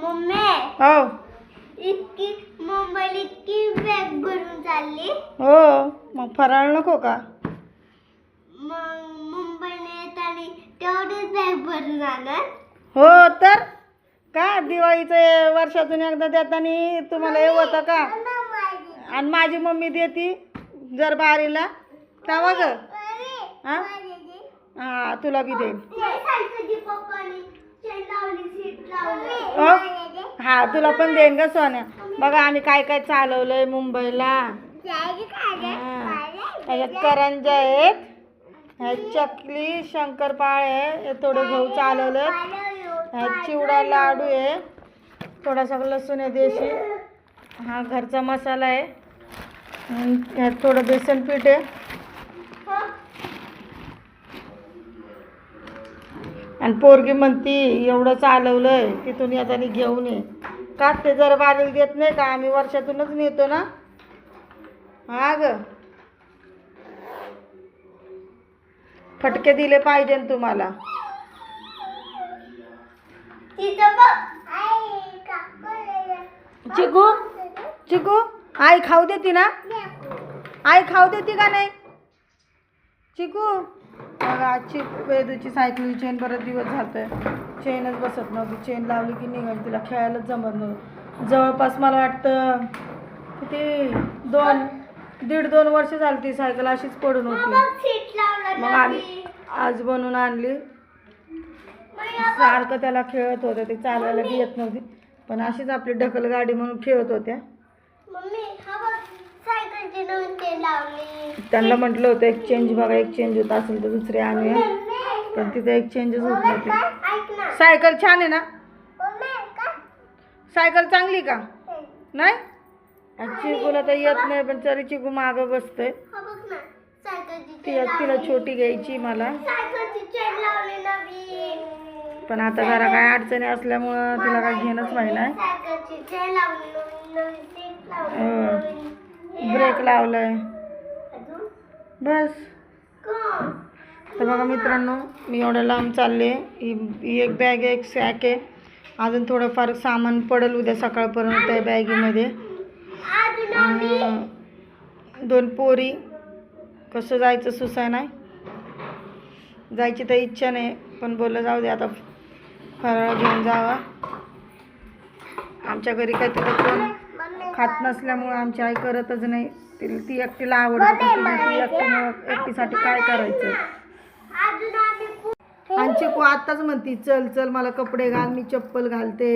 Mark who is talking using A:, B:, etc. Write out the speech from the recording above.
A: Mummy
B: हो
A: इतकी मुंबईला इतकी बॅग भरून चालली.
B: हो मग फराळ नको का?
A: मग मुंबईला येताना तेवढीच बॅग भरून आणणार.
B: हो तर का दिवाळीचं वर्षातून एकदा देताना तुम्हाला हे होतं का? आणि माझी मम्मी देती जर बारीला तेव्हा ग हा हा तुला बी देईन. हो हा तुला पण देईन का सोन्या. बघा आम्ही काय काय चालवलंय मुंबईला. त्याच्यात करंज्या आहेत, ह्या चकली शंकरपाळे आहे, हे थोडे गहू चालवलं, ह्या चिवडा लाडू आहे, थोडासा लसूण आहे देशी, हा घरचा मसाला आहे, ह्यात थोडं बेसन पीठ आहे आणि पोरगी म्हणती एवढं चालवलंय तिथून येताना घेऊन ये का. ते जर बारीला देत नाही का आम्ही वर्षातूनच नेतो ना. हा ग फटके दिले पाहिजे ना तुम्हाला. चिकू चिकू आई खाऊ देती ना. आई खाऊ देती का नाही चिकू. बघा आजची वेदूची सायकल चेन बरेच दिवस झालतंय चेनच बसत नव्हती. चेन लावली की निघाली तिला खेळायलाच जमत नव्हतं. जवळपास मला वाटतं किती 1.5-2 वर्ष झाली ती सायकल अशीच पडून होती. मग आम्ही आज बनवून आणली. सारखं त्याला खेळत होतं, ते चालवायला बी येत नव्हती पण अशीच आपली ढकल गाडी म्हणून खेळत होत्या. त्यांना म्हटलं होतं एक चेंज बघा, एक चेंज होत असेल तर दुसरे आणूया पण तिथे एक चेंजच होत नव्हते. सायकल छान आहे ना. सायकल चांगली का नाही. चिकूला तर येत नाही पण तरी चिकू मागं बसतंय. तिला छोटी घ्यायची मला पण आता जरा काय अडचणी असल्यामुळं तिला काय घेणंच व्हायला. ब्रेक लावलाय बस. तर बघा मित्रांनो मी एवढं लांब चालले. ही एक बॅग आहे, एक सॅक आहे, अजून थोडंफार सामान पडेल उद्या सकाळपर्यंत त्या बॅगीमध्ये. 2 पोरी. कसं जायचं सुसाय नाही. जायची तर इच्छा नाही पण बोललं जाऊ दे आता फराळ घेऊन जावा. आमच्या घरी काही तिथं कोण खात नसल्यामुळं आमची आई करतच नाही. ती एकटीला आवडत ती एकटीसाठी काय करायचं. आणि चिकू आत्ताच म्हणती चल चल मला कपडे घाल मी चप्पल घालते.